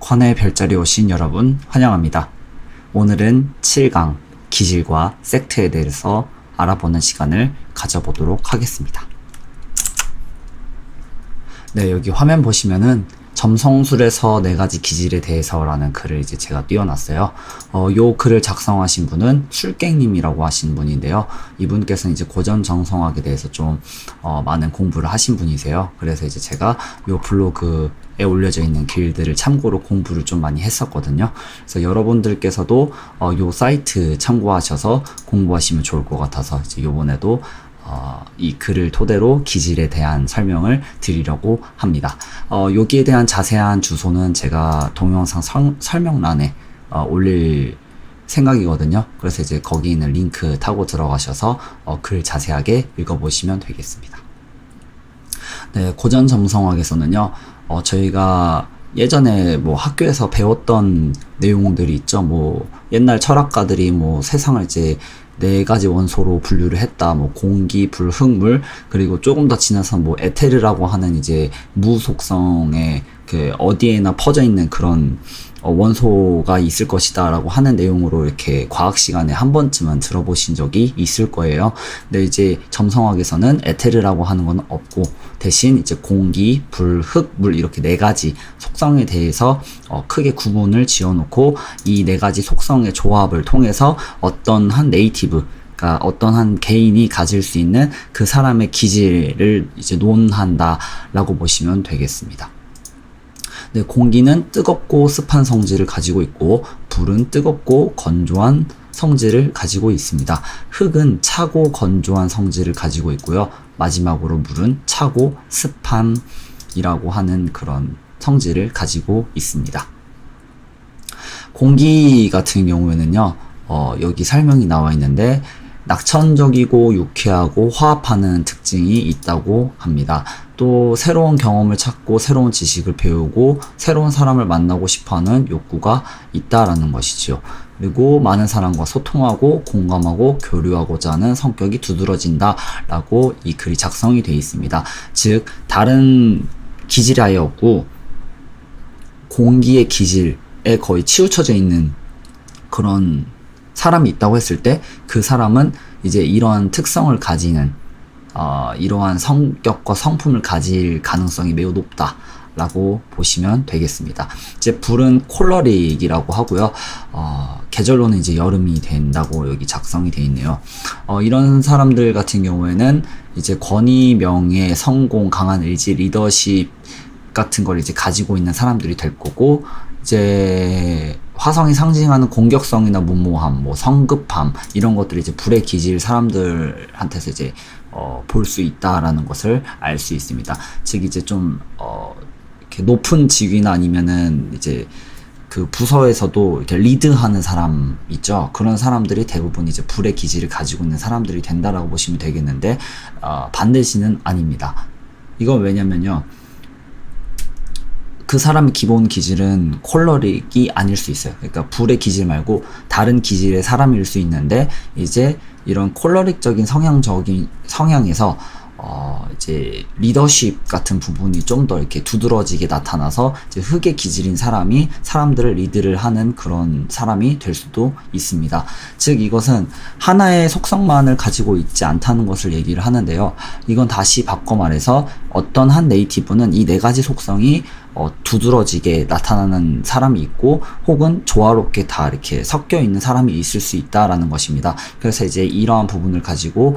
관의 별자리에 오신 여러분 환영합니다. 오늘은 7강 기질과 섹트에 대해서 알아보는 시간을 가져보도록 하겠습니다. 네, 여기 화면 보시면은 점성술에서 4가지 기질에 대해서라는 글을 이제 제가 띄워놨어요. 요 글을 작성하신 분은 술객님이라고 하신 분인데요. 이분께서는 이제 고전 정성학에 대해서 좀 많은 공부를 하신 분이세요. 그래서 이제 제가 요 블로그에 올려져 있는 글들을 참고로 공부를 좀 많이 했었거든요. 그래서 여러분들께서도 요 사이트 참고하셔서 공부하시면 좋을 것 같아서 이제 요번에도 이 글을 토대로 기질에 대한 설명을 드리려고 합니다. 여기에 대한 자세한 주소는 제가 동영상 설명란에 올릴 생각이거든요. 그래서 이제 거기 있는 링크 타고 들어가셔서 글 자세하게 읽어보시면 되겠습니다. 네, 고전 점성학에서는요, 저희가 예전에 뭐 학교에서 배웠던 내용들이 있죠. 뭐 옛날 철학가들이 뭐 세상을 이제 4가지 원소로 분류를 했다. 뭐 공기, 불, 흙, 물, 그리고 조금 더 지나서 뭐 에테르라고 하는 이제 무속성의 그 어디에나 퍼져 있는 그런 원소가 있을 것이다 라고 하는 내용으로 이렇게 과학 시간에 한 번쯤은 들어보신 적이 있을 거예요. 근데 이제 점성학에서는 에테르라고 하는 건 없고 대신 이제 공기, 불, 흙, 물 이렇게 4가지 속성에 대해서 크게 구분을 지어놓고 이 4가지 속성의 조합을 통해서 어떤 한 네이티브, 그러니까 어떤 한 개인이 가질 수 있는 그 사람의 기질을 이제 논한다라고 보시면 되겠습니다. 네, 공기는 뜨겁고 습한 성질을 가지고 있고 불은 뜨겁고 건조한 성질을 가지고 있습니다. 흙은 차고 건조한 성질을 가지고 있고요. 마지막으로 물은 차고 습함이라고 하는 그런 성질을 가지고 있습니다. 공기 같은 경우에는요, 여기 설명이 나와 있는데 낙천적이고 유쾌하고 화합하는 특징이 있다고 합니다. 또 새로운 경험을 찾고 새로운 지식을 배우고 새로운 사람을 만나고 싶어하는 욕구가 있다라는 것이지요. 그리고 많은 사람과 소통하고 공감하고 교류하고자 하는 성격이 두드러진다라고 이 글이 작성이 되어 있습니다. 즉 다른 기질이 아예 없고 공기의 기질에 거의 치우쳐져 있는 그런 사람이 있다고 했을 때 그 사람은 이제 이러한 특성을 가지는 이러한 성격과 성품을 가질 가능성이 매우 높다라고 보시면 되겠습니다. 이제 불은 콜러릭이라고 하고요. 계절로는 이제 여름이 된다고 여기 작성이 되어 있네요. 이런 사람들 같은 경우에는 이제 권위, 명예, 성공, 강한 의지, 리더십 같은 걸 이제 가지고 있는 사람들이 될 거고, 이제 화성이 상징하는 공격성이나 무모함, 뭐 성급함 이런 것들이 이제 불의 기질 사람들한테서 이제 볼 수 있다라는 것을 알 수 있습니다. 즉 이제 좀 이렇게 높은 직위나 아니면은 이제 그 부서에서도 이렇게 리드하는 사람 있죠. 그런 사람들이 대부분 이제 불의 기질을 가지고 있는 사람들이 된다라고 보시면 되겠는데 반드시는 아닙니다. 이건 왜냐면요, 그 사람의 기본 기질은 콜러릭이 아닐 수 있어요. 그러니까 불의 기질 말고 다른 기질의 사람일 수 있는데 이제 이런 콜러릭적인 성향에서 이제 리더십 같은 부분이 좀 더 이렇게 두드러지게 나타나서 이제 흙의 기질인 사람이 사람들을 리드를 하는 그런 사람이 될 수도 있습니다. 즉 이것은 하나의 속성만을 가지고 있지 않다는 것을 얘기를 하는데요. 이건 다시 바꿔 말해서 어떤 한 네이티브는 이 4가지 속성이 두드러지게 나타나는 사람이 있고 혹은 조화롭게 다 이렇게 섞여 있는 사람이 있을 수 있다라는 것입니다. 그래서 이제 이러한 부분을 가지고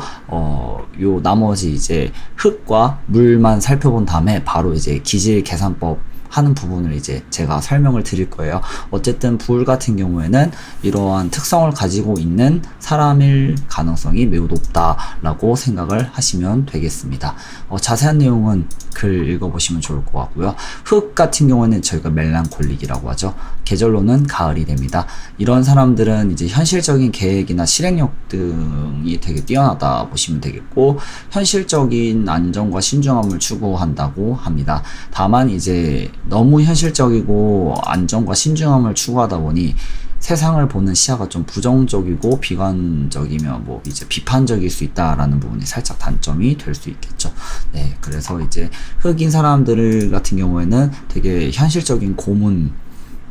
요 나머지 이제 흙과 물만 살펴본 다음에 바로 이제 기질 계산법 하는 부분을 이제 제가 설명을 드릴 거예요. 어쨌든 불 같은 경우에는 이러한 특성을 가지고 있는 사람일 가능성이 매우 높다라고 생각을 하시면 되겠습니다. 자세한 내용은 글 읽어보시면 좋을 것 같고요. 흙 같은 경우에는 저희가 멜랑콜릭이라고 하죠. 계절로는 가을이 됩니다. 이런 사람들은 이제 현실적인 계획이나 실행력 등이 되게 뛰어나다 보시면 되겠고, 현실적인 안정과 신중함을 추구한다고 합니다. 다만 이제 너무 현실적이고 안정과 신중함을 추구하다 보니 세상을 보는 시야가 좀 부정적이고 비관적이며 뭐 이제 비판적일 수 있다라는 부분이 살짝 단점이 될 수 있겠죠. 네, 그래서 이제 흑인 사람들 같은 경우에는 되게 현실적인 고문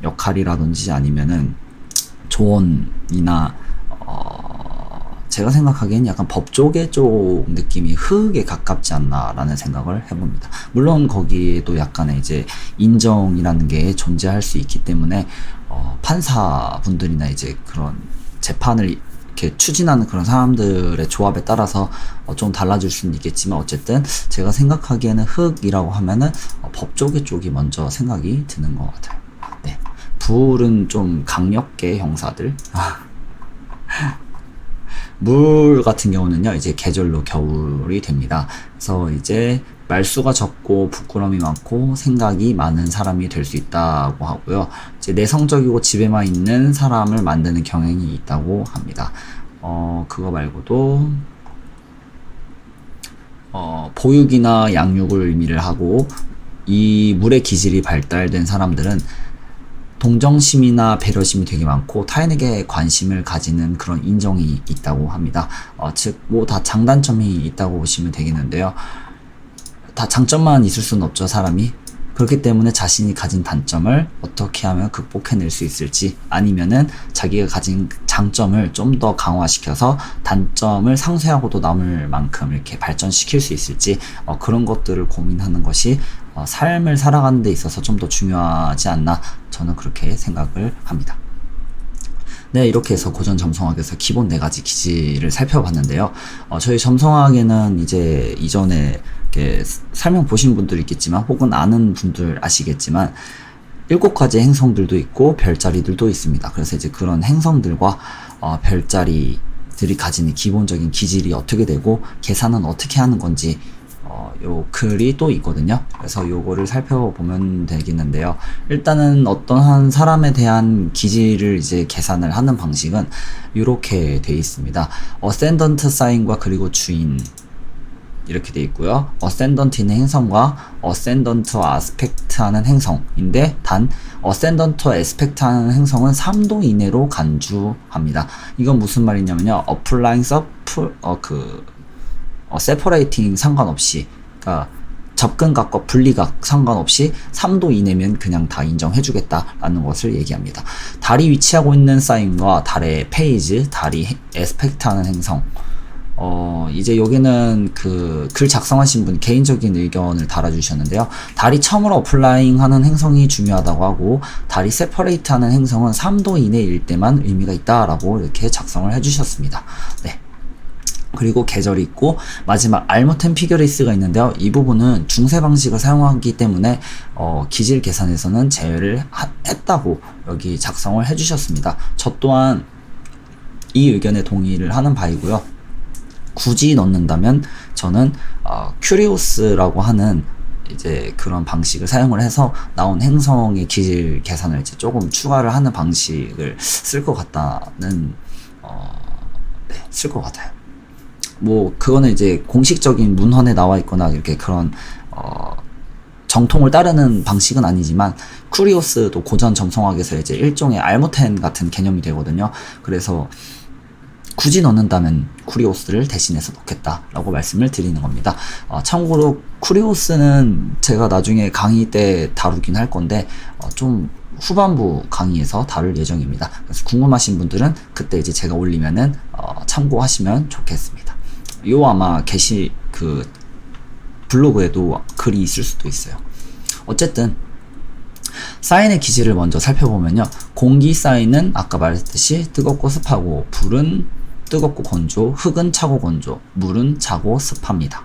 역할이라든지 아니면은 조언이나 제가 생각하기엔 약간 법조계 쪽 느낌이 흙에 가깝지 않나라는 생각을 해봅니다. 물론 거기에도 약간의 이제 인정이라는 게 존재할 수 있기 때문에 판사분들이나 이제 그런 재판을 이렇게 추진하는 그런 사람들의 조합에 따라서 좀 달라질 수는 있겠지만, 어쨌든 제가 생각하기에는 흙이라고 하면은 법조계 쪽이 먼저 생각이 드는 것 같아요. 네. 불은 좀 강력계 형사들. 물 같은 경우는요, 이제 계절로 겨울이 됩니다. 그래서 이제 말수가 적고 부끄러움이 많고 생각이 많은 사람이 될 수 있다고 하고요. 이제 내성적이고 집에만 있는 사람을 만드는 경향이 있다고 합니다. 그거 말고도 보육이나 양육을 의미를 하고, 이 물의 기질이 발달된 사람들은 동정심이나 배려심이 되게 많고 타인에게 관심을 가지는 그런 인정이 있다고 합니다. 즉 뭐 다 장단점이 있다고 보시면 되겠는데요. 다 장점만 있을 수는 없죠, 사람이. 그렇기 때문에 자신이 가진 단점을 어떻게 하면 극복해낼 수 있을지, 아니면은 자기가 가진 장점을 좀 더 강화시켜서 단점을 상쇄하고도 남을 만큼 이렇게 발전시킬 수 있을지, 그런 것들을 고민하는 것이 삶을 살아가는 데 있어서 좀 더 중요하지 않나, 저는 그렇게 생각을 합니다. 네, 이렇게 해서 고전 점성학에서 기본 4가지 기질을 살펴봤는데요. 저희 점성학에는 이제 이전에 이렇게 설명 보신 분들 있겠지만, 혹은 아는 분들 아시겠지만, 7가지 행성들도 있고 별자리들도 있습니다. 그래서 이제 그런 행성들과 별자리들이 가지는 기본적인 기질이 어떻게 되고 계산은 어떻게 하는 건지 요 글이 또 있거든요. 그래서 요거를 살펴보면 되겠는데요. 일단은 어떤 한 사람에 대한 기질을 이제 계산을 하는 방식은 이렇게 돼 있습니다. 어센던트 사인과 그리고 주인, 이렇게 돼 있고요. 어센던트 있는 행성과 어센던트 아스펙트 하는 행성인데, 단 어센던트 에스펙트 하는 행성은 3도 이내로 간주합니다. 이건 무슨 말이냐면요, 어플라잉스 세퍼레이팅 상관없이, 그러니까 접근각과 분리각 상관없이 3도 이내면 그냥 다 인정해주겠다라는 것을 얘기합니다. 달이 위치하고 있는 사인과 달의 페이지, 달이 에스펙트 하는 행성, 이제 여기는 그 글 작성하신 분 개인적인 의견을 달아주셨는데요. 달이 처음으로 어플라잉 하는 행성이 중요하다고 하고, 달이 세퍼레이트 하는 행성은 3도 이내일 때만 의미가 있다라고 이렇게 작성을 해주셨습니다. 네. 그리고 계절이 있고, 마지막 알무텐 피겨레이스가 있는데요. 이 부분은 중세 방식을 사용하기 때문에 기질 계산에서는 제외를 했다고 여기 작성을 해주셨습니다. 저 또한 이 의견에 동의를 하는 바이고요. 굳이 넣는다면 저는 큐리오스라고 하는 이제 그런 방식을 사용을 해서 나온 행성의 기질 계산을 이제 조금 추가를 하는 방식을 쓸 것 같다는 네, 쓸 것 같아요. 뭐 그거는 이제 공식적인 문헌에 나와 있거나 이렇게 그런 정통을 따르는 방식은 아니지만, 쿠리오스도 고전 점성학에서 이제 일종의 알무텐 같은 개념이 되거든요. 그래서 굳이 넣는다면 쿠리오스를 대신해서 넣겠다라고 말씀을 드리는 겁니다. 참고로 쿠리오스는 제가 나중에 강의 때 다루긴 할 건데 좀 후반부 강의에서 다룰 예정입니다. 그래서 궁금하신 분들은 그때 이제 제가 올리면은 참고하시면 좋겠습니다. 요 아마 그 블로그에도 글이 있을 수도 있어요. 어쨌든 사인의 기질을 먼저 살펴보면요, 공기 사인은 아까 말했듯이 뜨겁고 습하고, 불은 뜨겁고 건조, 흙은 차고 건조, 물은 차고 습합니다.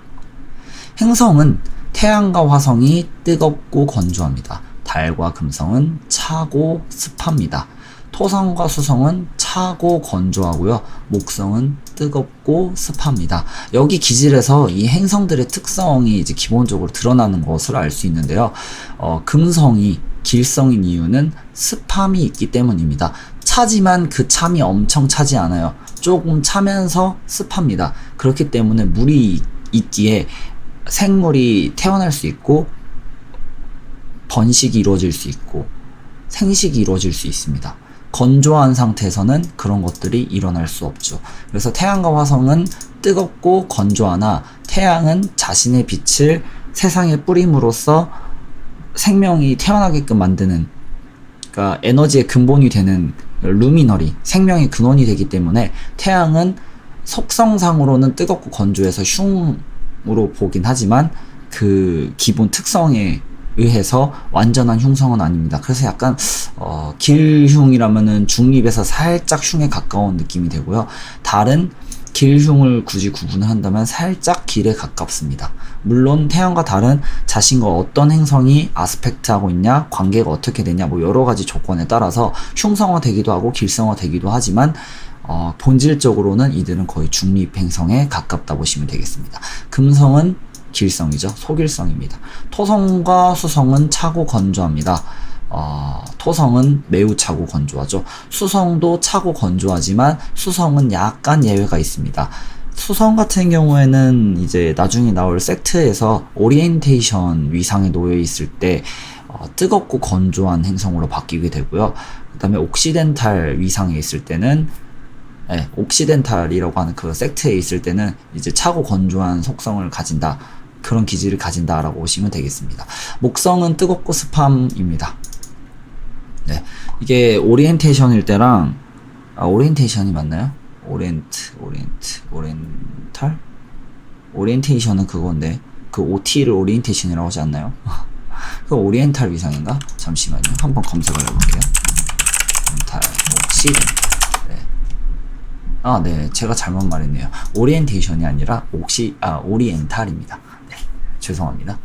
행성은 태양과 화성이 뜨겁고 건조합니다. 달과 금성은 차고 습합니다. 토성과 수성은 차고 건조하고요. 목성은 뜨겁고 습합니다. 여기 기질에서 이 행성들의 특성이 이제 기본적으로 드러나는 것을 알 수 있는데요. 금성이 길성인 이유는 습함이 있기 때문입니다. 차지만 그 참이 엄청 차지 않아요. 조금 차면서 습합니다. 그렇기 때문에 물이 있기에 생물이 태어날 수 있고, 번식이 이루어질 수 있고, 생식이 이루어질 수 있습니다. 건조한 상태에서는 그런 것들이 일어날 수 없죠. 그래서 태양과 화성은 뜨겁고 건조하나, 태양은 자신의 빛을 세상에 뿌림으로써 생명이 태어나게끔 만드는 그러니까 에너지의 근본이 되는 루미너리, 생명의 근원이 되기 때문에 태양은 속성상으로는 뜨겁고 건조해서 흉으로 보긴 하지만 그 기본 특성에 의해서 완전한 흉성은 아닙니다. 그래서 약간 길흉이라면은 중립에서 살짝 흉에 가까운 느낌이 되고요. 달은 길흉을 굳이 구분을 한다면 살짝 길에 가깝습니다. 물론 태양과 달은 자신과 어떤 행성이 아스펙트하고 있냐, 관계가 어떻게 되냐, 뭐 여러 가지 조건에 따라서 흉성화 되기도 하고 길성화 되기도 하지만 본질적으로는 이들은 거의 중립 행성에 가깝다 보시면 되겠습니다. 금성은 길성이죠. 소길성입니다. 토성과 수성은 차고 건조합니다. 토성은 매우 차고 건조하죠. 수성도 차고 건조하지만 수성은 약간 예외가 있습니다. 수성 같은 경우에는 이제 나중에 나올 섹트에서 오리엔테이션 위상에 놓여 있을 때 뜨겁고 건조한 행성으로 바뀌게 되고요. 그 다음에 옥시덴탈 위상에 있을 때는 옥시덴탈이라고 하는 그 섹트에 있을 때는 이제 차고 건조한 속성을 가진다. 그런 기질을 가진다라고 보시면 되겠습니다. 목성은 뜨겁고 습함입니다. 네. 이게 오리엔테이션일 때랑, 오리엔테이션이 맞나요? 오리엔탈? 오리엔테이션은 그건데, 그 OT를 오리엔테이션이라고 하지 않나요? 그 오리엔탈 위상인가? 잠시만요. 한번 검색을 해볼게요. 오리엔탈, 네. 제가 잘못 말했네요. 오리엔테이션이 아니라 오리엔탈입니다. 네. 죄송합니다.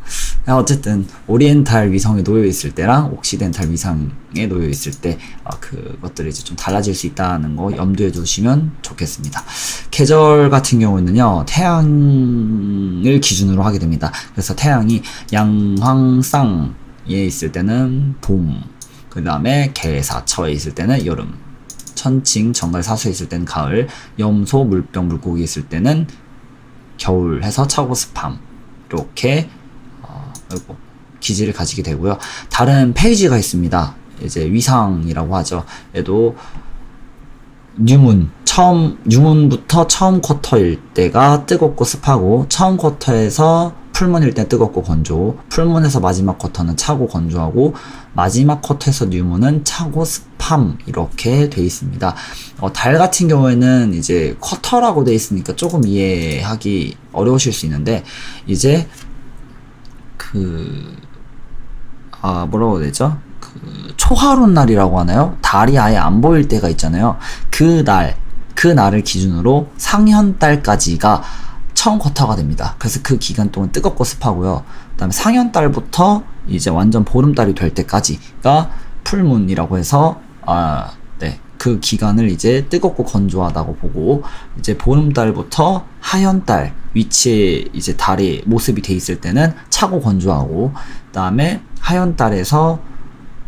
어쨌든, 오리엔탈 위성에 놓여있을 때랑 옥시덴탈 위상에 놓여있을 때, 그것들이 이제 좀 달라질 수 있다는 거 염두에 두시면 좋겠습니다. 계절 같은 경우는요, 태양을 기준으로 하게 됩니다. 그래서 태양이 양황쌍에 있을 때는 봄, 그 다음에 개사처에 있을 때는 여름, 천칭, 정갈, 사수에 있을 때는 가을, 염소, 물병, 물고기 있을 때는 겨울 해서 차고 습함. 이렇게, 기질을 가지게 되고요. 다른 페이지가 있습니다. 이제 위상이라고 하죠. 얘도, 뉴문부터 처음 쿼터일 때가 뜨겁고 습하고, 처음 쿼터에서 풀문일 때 뜨겁고 건조, 풀문에서 마지막 쿼터는 차고 건조하고, 마지막 쿼터에서 뉴문은 차고 습함, 이렇게 돼 있습니다. 달 같은 경우에는 이제 쿼터라고 돼 있으니까 조금 이해하기 어려우실 수 있는데, 이제 뭐라고 해야 되죠? 초하룻 날이라고 하나요? 달이 아예 안 보일 때가 있잖아요. 그 날을 기준으로 상현달까지가 처음 쿼터가 됩니다. 그래서 그 기간 동안 뜨겁고 습하고요. 그 다음에 상현달부터 이제 완전 보름달이 될 때까지가 풀문이라고 해서, 그 기간을 이제 뜨겁고 건조하다고 보고, 이제 보름달부터 하현달 위치에 이제 달이 모습이 돼 있을 때는 차고 건조하고, 그 다음에 하현달에서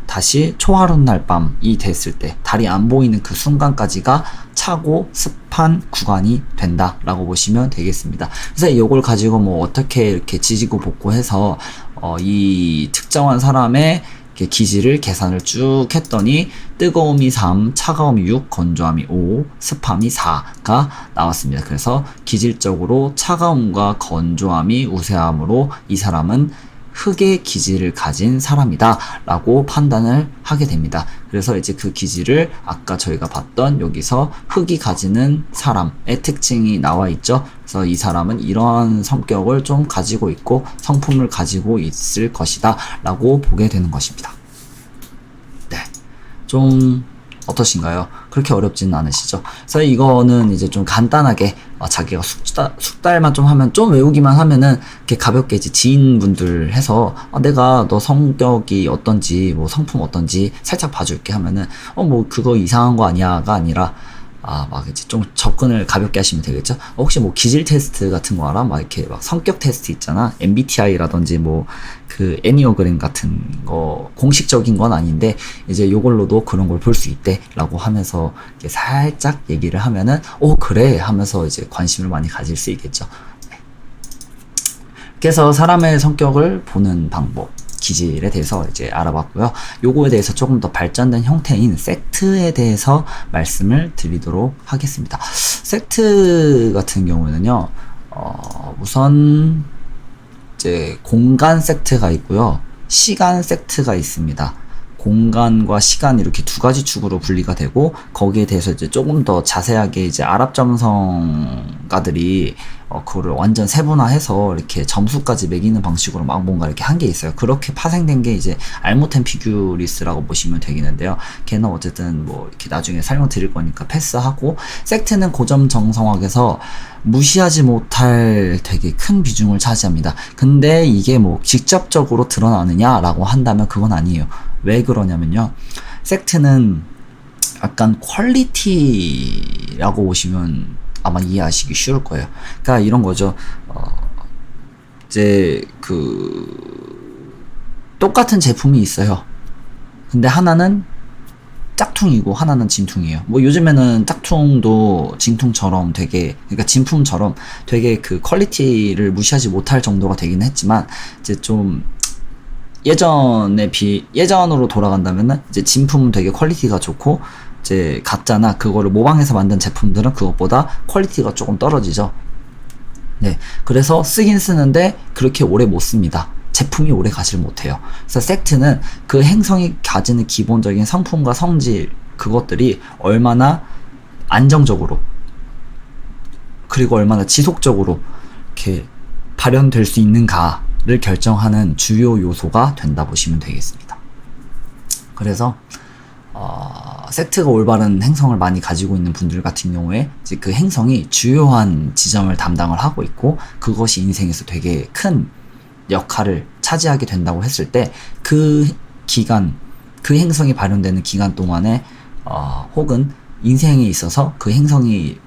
다시 초하룻날 밤이 됐을 때, 달이 안 보이는 그 순간까지가 차고 습한 구간이 된다라고 보시면 되겠습니다. 그래서 이걸 가지고 뭐 어떻게 이렇게 지지고 볶고해서 이 특정한 사람의 기질을 계산을 쭉 했더니 뜨거움이 3, 차가움이 6, 건조함이 5, 습함이 4가 나왔습니다. 그래서 기질적으로 차가움과 건조함이 우세함으로 이 사람은 흙의 기질을 가진 사람이다 라고 판단을 하게 됩니다. 그래서 이제 그 기질을 아까 저희가 봤던 여기서 흙이 가지는 사람의 특징이 나와 있죠. 그래서 이 사람은 이러한 성격을 좀 가지고 있고 성품을 가지고 있을 것이다 라고 보게 되는 것입니다. 네, 좀 어떠신가요? 그렇게 어렵지는 않으시죠? 그래서 이거는 이제 좀 간단하게 자기가 숙달만 좀 하면, 좀 외우기만 하면은 이렇게 가볍게 이제 지인분들 해서 내가 너 성격이 어떤지, 뭐 성품 어떤지 살짝 봐줄게 하면은 뭐 그거 이상한 거 아니야가 아니라 막 이제 좀 접근을 가볍게 하시면 되겠죠? 혹시 뭐 기질 테스트 같은 거 알아? 막 이렇게 막 성격 테스트 있잖아. MBTI라든지 뭐 그 애니어그램 같은 거 공식적인 건 아닌데 이제 요걸로도 그런 걸 볼 수 있대 라고 하면서 이렇게 살짝 얘기를 하면은 그래 하면서 이제 관심을 많이 가질 수 있겠죠. 네. 그래서 사람의 성격을 보는 방법, 기질에 대해서 이제 알아봤고요. 요거에 대해서 조금 더 발전된 형태인 섹트에 대해서 말씀을 드리도록 하겠습니다. 섹트 같은 경우에는요, 우선 이제 공간 섹트가 있고요, 시간 섹트가 있습니다. 공간과 시간 이렇게 두 가지 축으로 분리가 되고, 거기에 대해서 이제 조금 더 자세하게 이제 아랍 점성가들이 그거를 완전 세분화해서 이렇게 점수까지 매기는 방식으로 막 뭔가 이렇게 한 게 있어요. 그렇게 파생된 게 이제 알무텐 피규리스라고 보시면 되겠는데요. 걔는 어쨌든 뭐 이렇게 나중에 설명드릴 거니까 패스하고, 섹트는 고점 정성학에서 무시하지 못할 되게 큰 비중을 차지합니다. 근데 이게 뭐 직접적으로 드러나느냐라고 한다면 그건 아니에요. 왜 그러냐면요, 섹트는 약간 퀄리티라고 보시면 아마 이해하시기 쉬울 거예요. 그러니까 이런 거죠. 이제 똑같은 제품이 있어요. 근데 하나는 짝퉁이고 하나는 진퉁이에요. 뭐 요즘에는 짝퉁도 진퉁처럼 되게, 그러니까 진품처럼 되게 그 퀄리티를 무시하지 못할 정도가 되긴 했지만, 이제 좀 예전으로 돌아간다면은 이제 진품은 되게 퀄리티가 좋고, 이제 가짜나 그거를 모방해서 만든 제품들은 그것보다 퀄리티가 조금 떨어지죠. 네, 그래서 쓰긴 쓰는데 그렇게 오래 못 씁니다. 제품이 오래 가질 못해요. 그래서 섹트는 그 행성이 가지는 기본적인 성품과 성질, 그것들이 얼마나 안정적으로 그리고 얼마나 지속적으로 이렇게 발현될 수 있는가를 결정하는 주요 요소가 된다 보시면 되겠습니다. 그래서 섹트가 올바른 행성을 많이 가지고 있는 분들 같은 경우에 이제 그 행성이 주요한 지점을 담당을 하고 있고, 그것이 인생에서 되게 큰 역할을 차지하게 된다고 했을 때, 그 기간, 그 행성이 발현되는 기간 동안에 혹은 인생에 있어서 그 행성이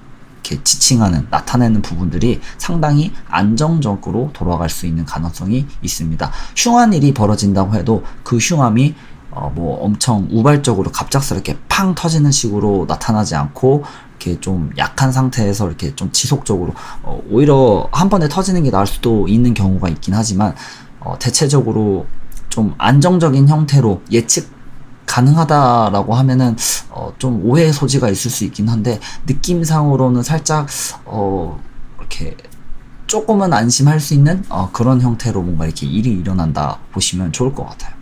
이렇게 지칭하는, 나타내는 부분들이 상당히 안정적으로 돌아갈 수 있는 가능성이 있습니다. 흉한 일이 벌어진다고 해도 그 흉함이 뭐 엄청 우발적으로 갑작스럽게 팡 터지는 식으로 나타나지 않고, 이렇게 좀 약한 상태에서 이렇게 좀 지속적으로 오히려 한 번에 터지는 게 나을 수도 있는 경우가 있긴 하지만, 대체적으로 좀 안정적인 형태로 예측 가능하다라고 하면은 좀 오해의 소지가 있을 수 있긴 한데, 느낌상으로는 살짝 이렇게 조금은 안심할 수 있는 그런 형태로 뭔가 이렇게 일이 일어난다 보시면 좋을 것 같아요.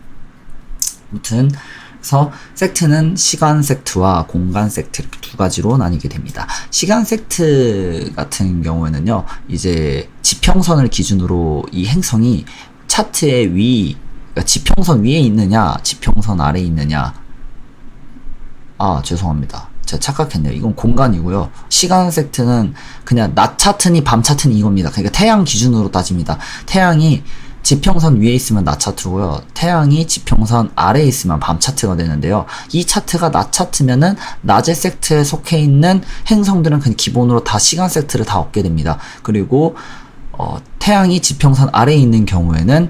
아무튼 그래서 섹트는 시간 섹트와 공간 섹트 이렇게 두 가지로 나뉘게 됩니다. 시간 섹트 같은 경우에는요, 이제 지평선을 기준으로 이 행성이 차트의 그러니까 지평선 위에 있느냐 지평선 아래에 있느냐, 죄송합니다, 제가 착각했네요. 이건 공간이고요. 시간 섹트는 그냥 낮 차트니 밤 차트니 이겁니다. 그러니까 태양 기준으로 따집니다. 태양이 지평선 위에 있으면 낮 차트고요, 태양이 지평선 아래에 있으면 밤 차트가 되는데요, 이 차트가 낮 차트면은 낮의 섹트에 속해 있는 행성들은 그냥 기본으로 다 시간 섹트를 다 얻게 됩니다. 그리고 태양이 지평선 아래에 있는 경우에는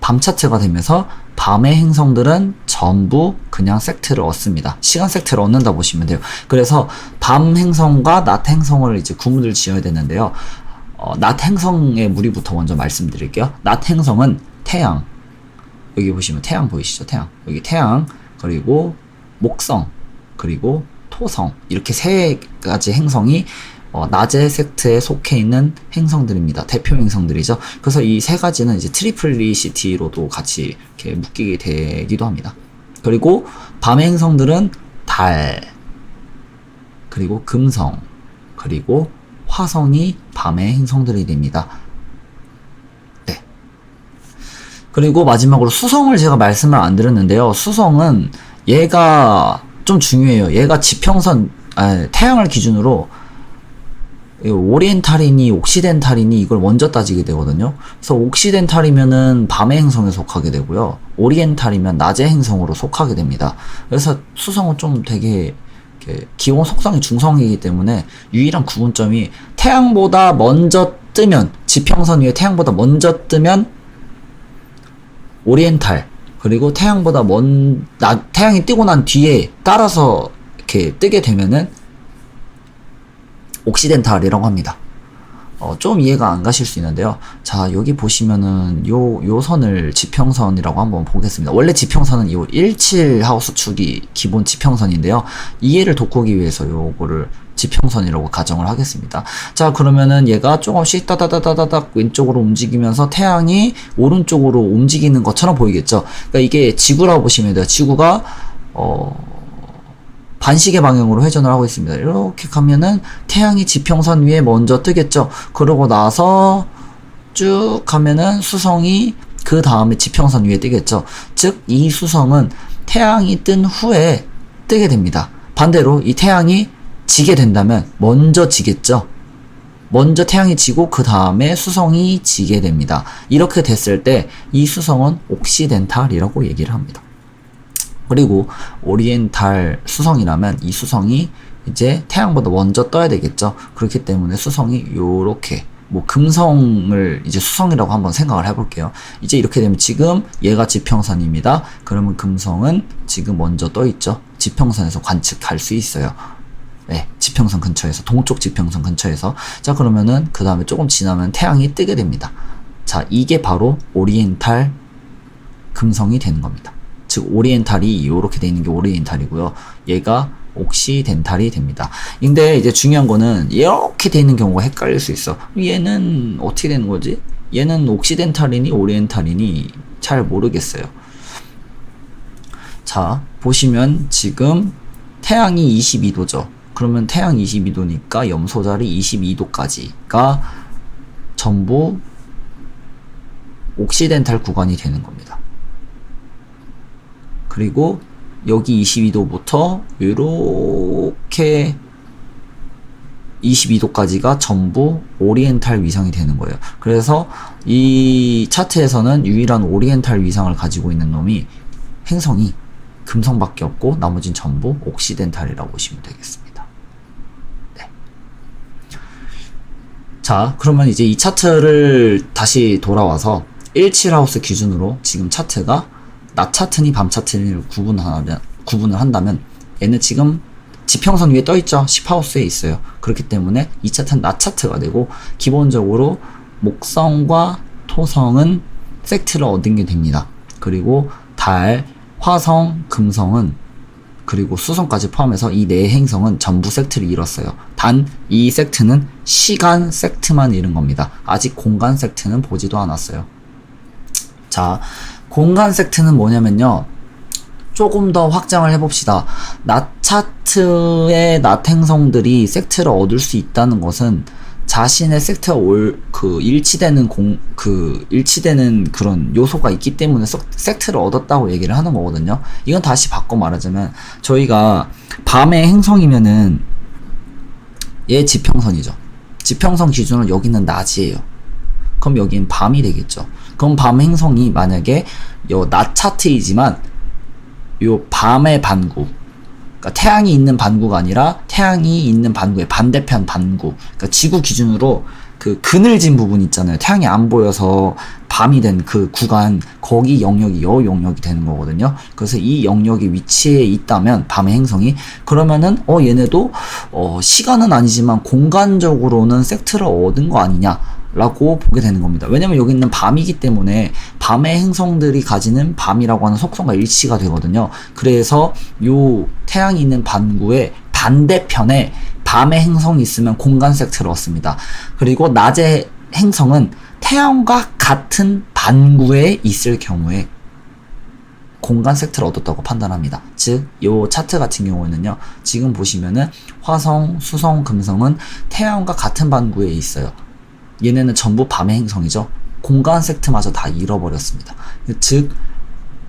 밤 차트가 되면서 밤의 행성들은 전부 그냥 섹트를 얻습니다. 시간 섹트를 얻는다 보시면 돼요. 그래서 밤 행성과 낮 행성을 이제 구분을 지어야 되는데요, 낮 행성의 무리부터 먼저 말씀드릴게요. 낮 행성은 태양, 여기 보시면 태양 보이시죠? 태양, 여기 태양, 그리고 목성, 그리고 토성, 이렇게 세 가지 행성이 낮의 섹트에 속해 있는 행성들입니다. 대표 행성들이죠. 그래서 이 세 가지는 이제 트리플리시티로도 같이 이렇게 묶이게 되기도 합니다. 그리고 밤의 행성들은 달, 그리고 금성, 그리고 화성이 밤의 행성들이 됩니다. 네. 그리고 마지막으로 수성을 제가 말씀을 안 드렸는데요, 수성은 얘가 좀 중요해요. 얘가 지평선, 태양을 기준으로 오리엔탈이니 옥시덴탈이니 이걸 먼저 따지게 되거든요. 그래서 옥시덴탈이면은 밤의 행성에 속하게 되고요, 오리엔탈이면 낮의 행성으로 속하게 됩니다. 그래서 수성은 좀 되게 기본 속성이 중성이기 때문에 유일한 구분점이, 태양보다 먼저 뜨면, 지평선 위에 태양보다 먼저 뜨면 오리엔탈, 그리고 태양보다 태양이 뜨고 난 뒤에 따라서 이렇게 뜨게 되면은 옥시덴탈이라고 합니다. 좀 이해가 안 가실 수 있는데요, 자 여기 보시면은 요 선을 지평선이라고 한번 보겠습니다. 원래 지평선은 이 17하우스 축이 기본 지평선인데요, 이해를 돋구기 위해서 요거를 지평선이라고 가정을 하겠습니다. 자, 그러면은 얘가 조금씩 따다다다다닥 왼쪽으로 움직이면서 태양이 오른쪽으로 움직이는 것처럼 보이겠죠. 그러니까 이게 지구라고 보시면 돼요. 지구가 반시계 방향으로 회전을 하고 있습니다. 이렇게 가면은 태양이 지평선 위에 먼저 뜨겠죠. 그러고 나서 쭉 가면은 수성이 그 다음에 지평선 위에 뜨겠죠. 즉, 이 수성은 태양이 뜬 후에 뜨게 됩니다. 반대로 이 태양이 지게 된다면 먼저 지겠죠. 먼저 태양이 지고 그 다음에 수성이 지게 됩니다. 이렇게 됐을 때 이 수성은 옥시덴탈이라고 얘기를 합니다. 그리고 오리엔탈 수성이라면 이 수성이 이제 태양보다 먼저 떠야 되겠죠. 그렇기 때문에 수성이 요렇게 뭐 금성을 이제 수성이라고 한번 생각을 해볼게요. 이제 이렇게 되면 지금 얘가 지평선입니다. 그러면 금성은 지금 먼저 떠 있죠. 지평선에서 관측할 수 있어요. 네, 지평선 근처에서, 동쪽 지평선 근처에서. 자, 그러면은 그 다음에 조금 지나면 태양이 뜨게 됩니다. 자, 이게 바로 오리엔탈 금성이 되는 겁니다. 즉, 오리엔탈이 이렇게 돼 있는 게 오리엔탈이고요. 얘가 옥시덴탈이 됩니다. 근데 이제 중요한 거는 이렇게 돼 있는 경우가 헷갈릴 수 있어. 얘는 어떻게 되는 거지? 얘는 옥시덴탈이니 오리엔탈이니 잘 모르겠어요. 자, 보시면 지금 태양이 22도죠. 그러면 태양 22도니까 염소자리 22도까지가 전부 옥시덴탈 구간이 되는 겁니다. 그리고 여기 22도부터 이렇게 22도까지가 전부 오리엔탈 위상이 되는 거예요. 그래서 이 차트에서는 유일한 오리엔탈 위상을 가지고 있는 놈이 행성이 금성밖에 없고 나머진 전부 옥시덴탈이라고 보시면 되겠습니다. 네. 자, 그러면 이제 이 차트를 다시 돌아와서 17하우스 기준으로 지금 차트가 낮 차트니 밤 차트니를 구분을 한다면 얘는 지금 지평선 위에 떠있죠. 10하우스에 있어요. 그렇기 때문에 이 차트는 낮 차트가 되고, 기본적으로 목성과 토성은 섹트를 얻은 게 됩니다. 그리고 달, 화성, 금성은, 그리고 수성까지 포함해서 이 네 행성은 전부 섹트를 이뤘어요. 단 이 섹트는 시간 섹트만 이룬 겁니다. 아직 공간 섹트는 보지도 않았어요. 자, 공간 섹트는 뭐냐면요, 조금 더 확장을 해봅시다. 낮 차트의 낮 행성들이 섹트를 얻을 수 있다는 것은 자신의 섹트와 일치되는 그런 요소가 있기 때문에 섹트를 얻었다고 얘기를 하는 거거든요. 이건 다시 바꿔 말하자면, 저희가 밤의 행성이면은 얘 지평선이죠. 지평선 기준으로 여기는 낮이에요. 그럼 여기는 밤이 되겠죠. 그럼 밤 행성이 만약에 요 낮 차트이지만 요 밤의 반구, 그러니까 태양이 있는 반구가 아니라 태양이 있는 반구의 반대편 반구, 그러니까 지구 기준으로 그 그늘진 부분 있잖아요. 태양이 안 보여서 밤이 된 그 구간, 거기 영역이 요 영역이 되는 거거든요. 그래서 이 영역이 위치해 있다면 밤의 행성이, 그러면은 얘네도 시간은 아니지만 공간적으로는 섹트를 얻은 거 아니냐 라고 보게 되는 겁니다. 왜냐면 여기 있는 밤이기 때문에 밤의 행성들이 가지는 밤이라고 하는 속성과 일치가 되거든요. 그래서 요 태양이 있는 반구의 반대편에 밤의 행성이 있으면 공간 섹트를 얻습니다. 그리고 낮의 행성은 태양과 같은 반구에 있을 경우에 공간 섹트를 얻었다고 판단합니다. 즉, 요 차트 같은 경우에는요, 지금 보시면은 화성, 수성, 금성은 태양과 같은 반구에 있어요. 얘네는 전부 밤의 행성이죠. 공간 섹트마저 다 잃어버렸습니다. 즉,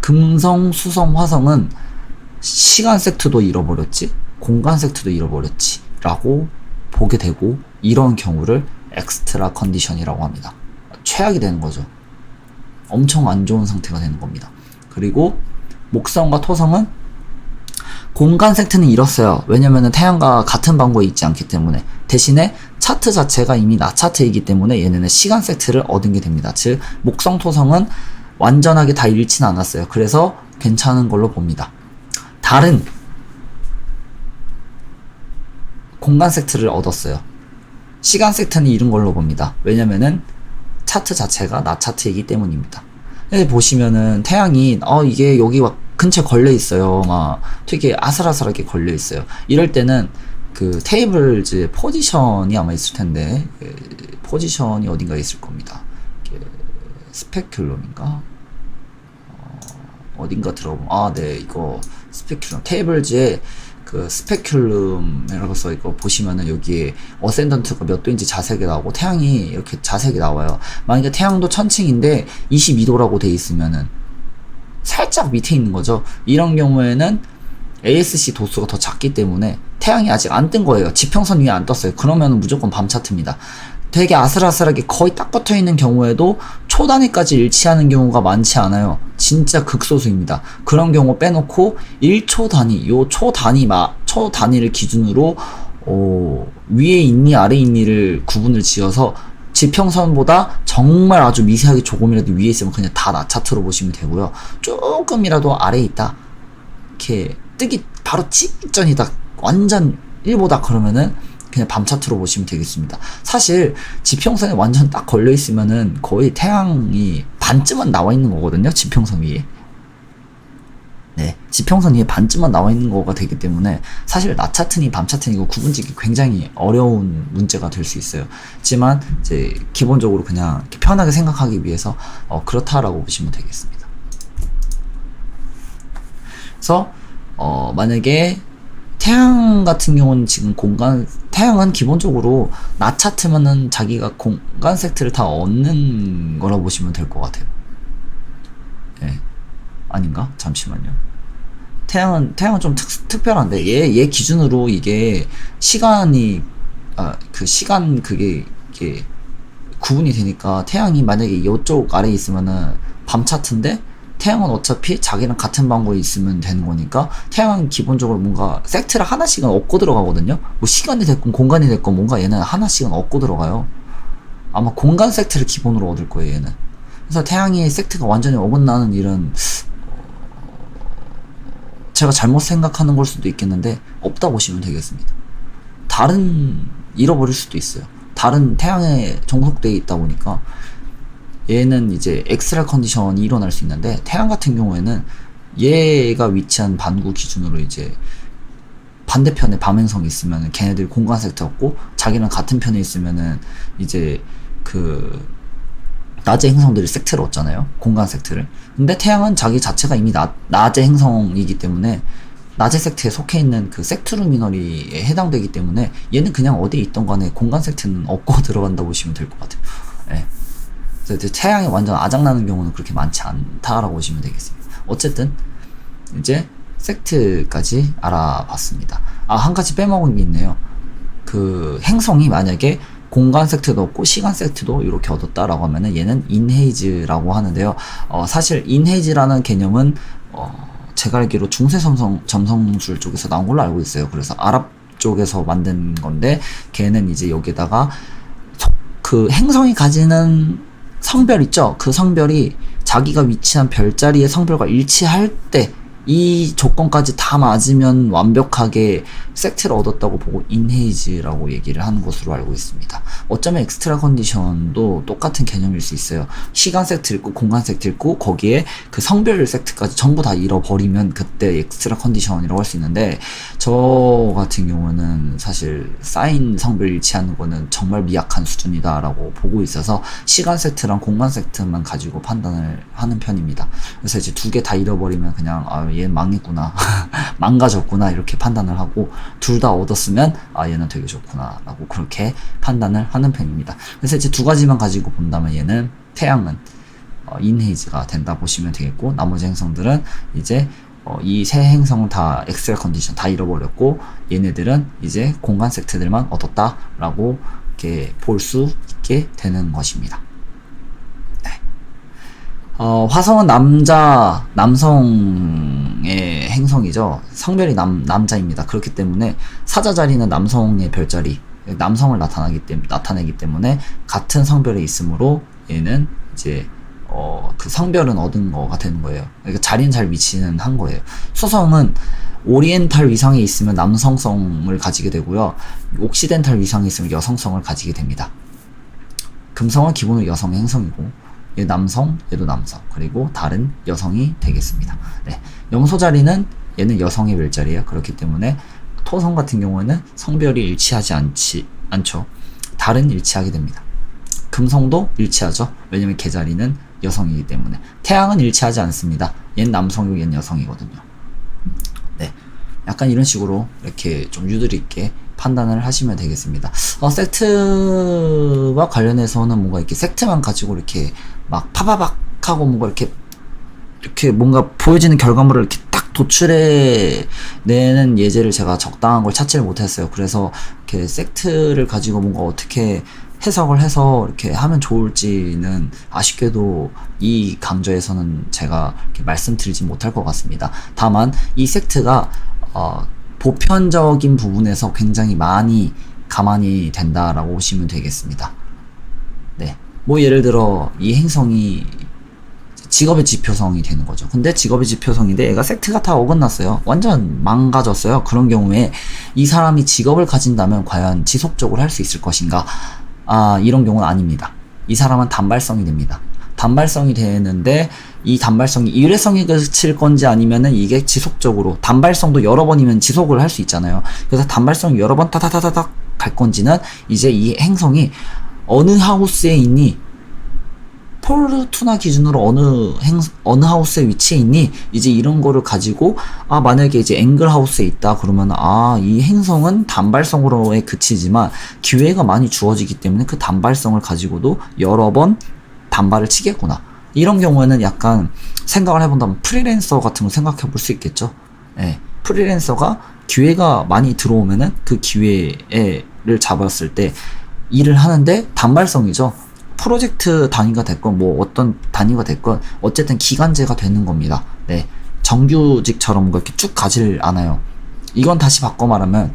금성, 수성, 화성은 시간 섹트도 잃어버렸지, 공간 섹트도 잃어버렸지 라고 보게 되고, 이런 경우를 엑스트라 컨디션이라고 합니다. 최악이 되는 거죠. 엄청 안 좋은 상태가 되는 겁니다. 그리고 목성과 토성은 공간 섹트는 잃었어요. 왜냐면은 태양과 같은 반구에 있지 않기 때문에. 대신에 차트 자체가 이미 낮 차트이기 때문에 얘네는 시간 섹트를 얻은 게 됩니다. 즉, 목성, 토성은 완전하게 다 잃지는 않았어요. 그래서 괜찮은 걸로 봅니다. 달은 공간 섹트를 얻었어요. 시간 섹트는 잃은 걸로 봅니다. 왜냐면은 차트 자체가 낮 차트이기 때문입니다. 보시면은 태양이 이게 여기 막 근처에 걸려 있어요. 막 되게 아슬아슬하게 걸려 있어요. 이럴 때는 그 테이블즈의 포지션이 아마 있을 텐데, 포지션이 어딘가에 있을 겁니다. 스페큘럼인가? 어딘가 들어보면, 네, 이거 스페큘럼. 테이블즈의 그 스페큘럼이라고 써 이거 보시면은 여기에 어센던트가 몇 도인지 자세하게 나오고 태양이 이렇게 자세하게 나와요. 만약에 태양도 1000층인데 22도라고 돼 있으면은 살짝 밑에 있는 거죠. 이런 경우에는 ASC 도수가 더 작기 때문에 태양이 아직 안 뜬 거예요. 지평선 위에 안 떴어요. 그러면 무조건 밤 차트입니다. 되게 아슬아슬하게 거의 딱 붙어 있는 경우에도 초 단위까지 일치하는 경우가 많지 않아요. 진짜 극소수입니다. 그런 경우 빼놓고 1초 단위, 요 초 단위를 기준으로 위에 있니 아래 있니를 구분을 지어서 지평선보다 정말 아주 미세하게 조금이라도 위에 있으면 그냥 다 나차트로 보시면 되고요. 조금이라도 아래에 있다, 이렇게 뜨기 바로 직전이다, 완전 일보다, 그러면은 그냥 밤 차트로 보시면 되겠습니다. 사실 지평선에 완전 딱 걸려 있으면은 거의 태양이 반쯤은 나와 있는 거거든요. 지평선 위에. 네, 지평선 위에 반쯤만 나와 있는 거가 되기 때문에 사실 낮 차트니 밤 차트니 이거 구분짓기 굉장히 어려운 문제가 될 수 있어요. 하지만 이제 기본적으로 그냥 이렇게 편하게 생각하기 위해서 그렇다라고 보시면 되겠습니다. 그래서 만약에 태양 같은 경우는 지금 태양은 기본적으로 낮 차트면은 자기가 공간 섹트를 다 얻는 거라고 보시면 될 것 같아요. 예. 아닌가? 잠시만요. 태양은 좀 특별한데, 얘 기준으로 이게 시간이, 이게 구분이 되니까 태양이 만약에 이쪽 아래에 있으면은 밤 차트인데, 태양은 어차피 자기랑 같은 방구에 있으면 되는 거니까 태양은 기본적으로 뭔가 섹트를 하나씩은 얻고 들어가거든요. 뭐 시간이 됐건 공간이 됐건 뭔가 얘는 하나씩은 얻고 들어가요. 아마 공간 섹트를 기본으로 얻을 거예요, 얘는. 그래서 태양이 섹트가 완전히 어긋나는 일은 제가 잘못 생각하는 걸 수도 있겠는데 없다 보시면 되겠습니다. 잃어버릴 수도 있어요. 다른 태양에 종속되어 있다 보니까 얘는 이제 엑스트라 컨디션이 일어날 수 있는데, 태양 같은 경우에는 얘가 위치한 반구 기준으로 이제 반대편에 밤행성이 있으면 걔네들 공간 섹트 얻고, 자기랑 같은 편에 있으면은 이제 그 낮의 행성들이 섹트를 얻잖아요. 공간 섹트를. 근데 태양은 자기 자체가 이미 낮의 행성이기 때문에 낮의 섹트에 속해 있는 그 섹트루미너리에 해당되기 때문에 얘는 그냥 어디에 있던 간에 공간 섹트는 얻고 들어간다 보시면 될 것 같아요. 네. 그래서 태양이 완전 아작나는 경우는 그렇게 많지 않다라고 보시면 되겠습니다. 어쨌든 이제 섹트까지 알아봤습니다. 한 가지 빼먹은 게 있네요. 그 행성이 만약에 공간 섹트도 얻고 시간 섹트도 이렇게 얻었다라고 하면은 얘는 인헤이즈라고 하는데요. 사실 인헤이즈라는 개념은 제가 알기로 중세 점성술 쪽에서 나온 걸로 알고 있어요. 그래서 아랍 쪽에서 만든 건데, 걔는 이제 여기다가 그 행성이 가지는 성별 있죠? 그 성별이 자기가 위치한 별자리의 성별과 일치할 때 이 조건까지 다 맞으면 완벽하게 섹트를 얻었다고 보고 인헤이즈라고 얘기를 하는 것으로 알고 있습니다. 어쩌면 엑스트라 컨디션도 똑같은 개념일 수 있어요. 시간 섹트 있고 공간 섹트 있고 거기에 그 성별 섹트까지 전부 다 잃어버리면 그때 엑스트라 컨디션이라고 할 수 있는데, 저 같은 경우는 사실 사인 성별 일치하는 거는 정말 미약한 수준이다라고 보고 있어서 시간 섹트랑 공간 섹트만 가지고 판단을 하는 편입니다. 그래서 이제 두 개 다 잃어버리면 그냥 얘는 망했구나 망가졌구나 이렇게 판단을 하고, 둘 다 얻었으면 얘는 되게 좋구나 라고 그렇게 판단을 하는 편입니다. 그래서 이제 두 가지만 가지고 본다면 얘는 태양은 인헤이즈가 된다 보시면 되겠고, 나머지 행성들은 이제 이 세 행성은 다 엑스트라 컨디션 다 잃어버렸고, 얘네들은 이제 공간 섹트들만 얻었다 라고 이렇게 볼 수 있게 되는 것입니다. 화성은 남성의 행성이죠. 성별이 남자입니다. 그렇기 때문에 사자 자리는 남성의 별자리, 남성을 나타내기 때문에 같은 성별에 있으므로 얘는 이제 그 성별은 얻은 거가 되는 거예요. 그러니까 자리는 잘 위치는 한 거예요. 수성은 오리엔탈 위상에 있으면 남성성을 가지게 되고요. 옥시덴탈 위상에 있으면 여성성을 가지게 됩니다. 금성은 기본으로 여성의 행성이고, 얘 남성, 얘도 남성, 그리고 다른 여성이 되겠습니다. 네. 염소 자리는 얘는 여성의 별자리예요. 그렇기 때문에 토성 같은 경우에는 성별이 일치하지 않죠. 달은 일치하게 됩니다. 금성도 일치하죠. 왜냐면 계자리는 여성이기 때문에. 태양은 일치하지 않습니다. 얜 남성이고 얜 여성이거든요. 네, 약간 이런 식으로 이렇게 좀 유도리 있게 판단을 하시면 되겠습니다. 섹트와 관련해서는 뭔가 이렇게 섹트만 가지고 이렇게 막 파바박 하고 뭔가 이렇게 뭔가 보여지는 결과물을 이렇게 딱 도출해 내는 예제를 제가 적당한 걸 찾지를 못했어요. 그래서 이렇게 섹트를 가지고 뭔가 어떻게 해석을 해서 이렇게 하면 좋을지는 아쉽게도 이 강좌에서는 제가 이렇게 말씀드리지 못할 것 같습니다. 다만 이 섹트가 보편적인 부분에서 굉장히 많이 감안이 된다라고 보시면 되겠습니다. 네, 뭐 예를 들어 이 행성이 직업의 지표성이 되는 거죠. 근데 직업의 지표성인데 얘가 섹트가 다 어긋났어요. 완전 망가졌어요. 그런 경우에 이 사람이 직업을 가진다면 과연 지속적으로 할 수 있을 것인가? 이런 경우는 아닙니다. 이 사람은 단발성이 됩니다. 단발성이 되는데 이 단발성이 일회성이 그칠 건지 아니면은 이게 지속적으로, 단발성도 여러 번이면 지속을 할 수 있잖아요. 그래서 단발성이 여러 번 타다다다닥 갈 건지는 이제 이 행성이 어느 하우스에 있니, 포르투나 기준으로 어느 하우스에 위치해 있니, 이제 이런 거를 가지고 만약에 이제 앵글 하우스에 있다 그러면 이 행성은 단발성으로에 그치지만 기회가 많이 주어지기 때문에 그 단발성을 가지고도 여러 번 단발을 치겠구나. 이런 경우에는 약간 생각을 해본다면 프리랜서 같은 거 생각해 볼 수 있겠죠. 네, 프리랜서가 기회가 많이 들어오면은 그 기회를 잡았을 때 일을 하는데 단발성이죠. 프로젝트 단위가 됐건 뭐 어떤 단위가 됐건 어쨌든 기간제가 되는 겁니다. 네, 정규직처럼 뭔가 이렇게 쭉 가질 않아요. 이건 다시 바꿔 말하면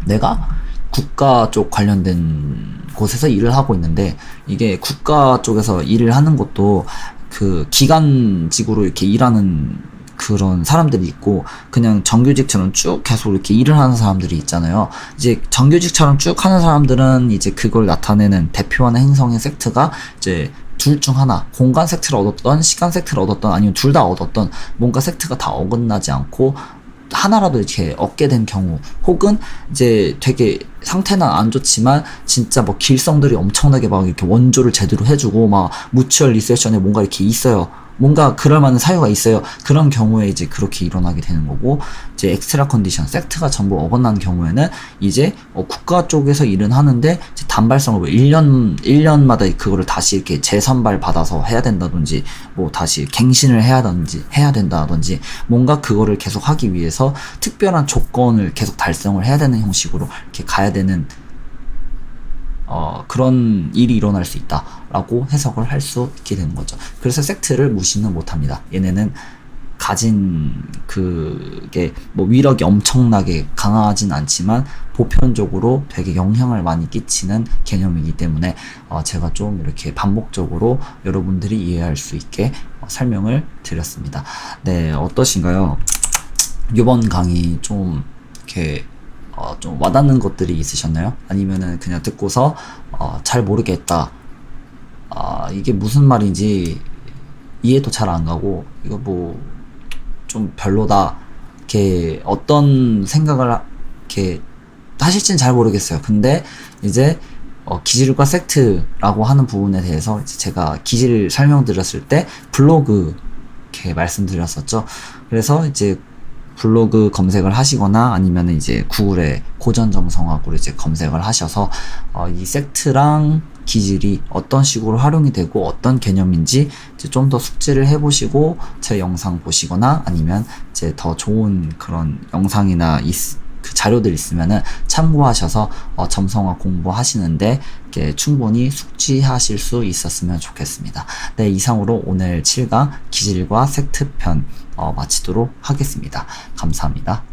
내가 국가 쪽 관련된 곳에서 일을 하고 있는데, 이게 국가 쪽에서 일을 하는 것도 그 기간직으로 이렇게 일하는 그런 사람들이 있고, 그냥 정규직처럼 쭉 계속 이렇게 일을 하는 사람들이 있잖아요. 이제 정규직처럼 쭉 하는 사람들은 이제 그걸 나타내는 대표하는 행성의 섹트가 이제 둘 중 하나, 공간 섹트를 얻었던 시간 섹트를 얻었던 아니면 둘 다 얻었던, 뭔가 섹트가 다 어긋나지 않고 하나라도 이렇게 얻게 된 경우, 혹은 이제 되게 상태는 안 좋지만 진짜 뭐 길성들이 엄청나게 막 이렇게 원조를 제대로 해주고 막 무추얼 리세션에 뭔가 이렇게 있어요. 뭔가 그럴 만한 사유가 있어요. 그런 경우에 이제 그렇게 일어나게 되는 거고, 이제 엑스트라 컨디션, 섹트가 전부 어긋난 경우에는 이제 국가 쪽에서 일은 하는데 이제 단발성을 뭐 1년마다 그거를 다시 이렇게 재선발 받아서 해야 된다든지, 뭐 다시 갱신을 해야 된다든지, 뭔가 그거를 계속 하기 위해서 특별한 조건을 계속 달성을 해야 되는 형식으로 이렇게 가야 되는 그런 일이 일어날 수 있다라고 해석을 할 수 있게 되는 거죠. 그래서 섹트를 무시는 못합니다. 얘네는 가진 그게 뭐 위력이 엄청나게 강하진 않지만 보편적으로 되게 영향을 많이 끼치는 개념이기 때문에 제가 좀 이렇게 반복적으로 여러분들이 이해할 수 있게 설명을 드렸습니다. 네, 어떠신가요? 이번 강의 좀 이렇게 좀 와닿는 것들이 있으셨나요? 아니면은 그냥 듣고서 잘 모르겠다, 이게 무슨 말인지 이해도 잘 안 가고 이거 뭐 좀 별로다, 이렇게 어떤 생각을 이렇게 하실지는 잘 모르겠어요. 근데 이제 기질과 섹트라고 하는 부분에 대해서 이제 제가 기질 설명드렸을 때 블로그 이렇게 말씀드렸었죠. 그래서 이제 블로그 검색을 하시거나 아니면 이제 구글에 고전점성학으로 이제 검색을 하셔서 이 섹트랑 기질이 어떤 식으로 활용이 되고 어떤 개념인지 이제 좀 더 숙지를 해보시고 제 영상 보시거나 아니면 이제 더 좋은 그런 영상이나 그 자료들 있으면은 참고하셔서 점성학 공부하시는데 이렇게 충분히 숙지하실 수 있었으면 좋겠습니다. 네, 이상으로 오늘 7강 기질과 섹트 편 마치도록 하겠습니다. 감사합니다.